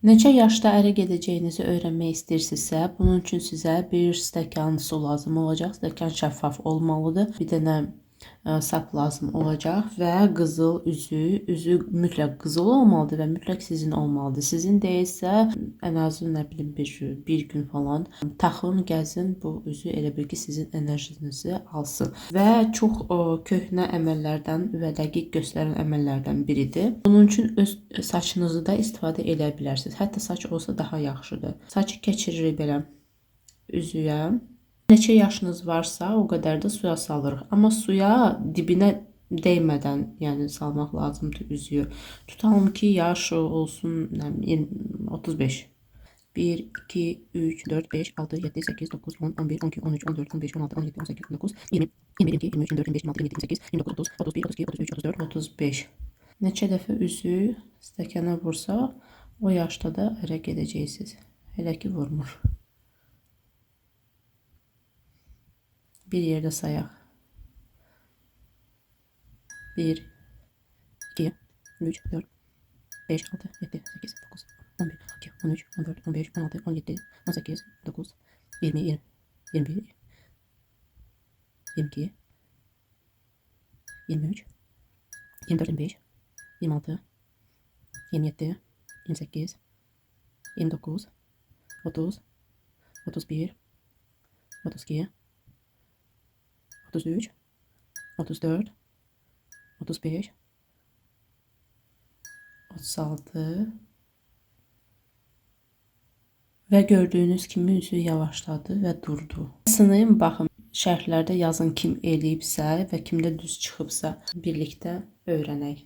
Neçə yaşda ərə gedəcəyinizi öyrənmək istəyirsinizsə, bunun üçün sizə bir stəkan su lazım olacaq. Stəkan şəffaf olmalıdır. Bir dənə sap lazım olacaq və qızıl üzü mütləq qızıl olmalıdır və mütləq sizin olmalıdır. Sizin deyilsə, ən azı nə bilim bir gün falan taxın, gəzin bu üzü elə bil ki, sizin enerjinizi alsın. Və çox köhnə əməllərdən və dəqiq göstərən əməllərdən biridir. Bunun üçün öz saçınızı da istifadə edə bilərsiniz. Hətta saç olsa daha yaxşıdır. Saçı keçiririk belə üzüyə. Neçə yaşınız varsa, o qədər də suya salırıq. Amma suya dibinə dəymədən, yəni salmaq lazımdır üzüyü. Tutalım ki, yaş olsun 35. 1, 2, 3, 4, 5, 6, 7, 8, 9, 10, 11, 12, 13, 14, 15, 16, 17, 18, 19, 20, 21, 22, 23, 24, 25, 26, 27, 28, 29, 30, 31, 32, 33, 34, 35. Neçə dəfə üzü stəkana vursa, o yaşda da ərə gedəcəksiniz. Hələ ki vurmur. Bir yerdə sayaq. 1, 2, 3, 4, 5, 6, 7, 8, 9, 11, 12, 13, 14, 15, 16, 17, 18, 19, 20, 21, 22, 23, 24, 25, 26, 27, 28, 29, 30, 31, 32, 33, 34, 35, 36 və gördüyünüz kimi üzü yavaşladı və durdu. Sınayın, baxın, şərhlərdə yazın kim eləyibsə və kimdə düz çıxıbsa, birlikdə öyrənək.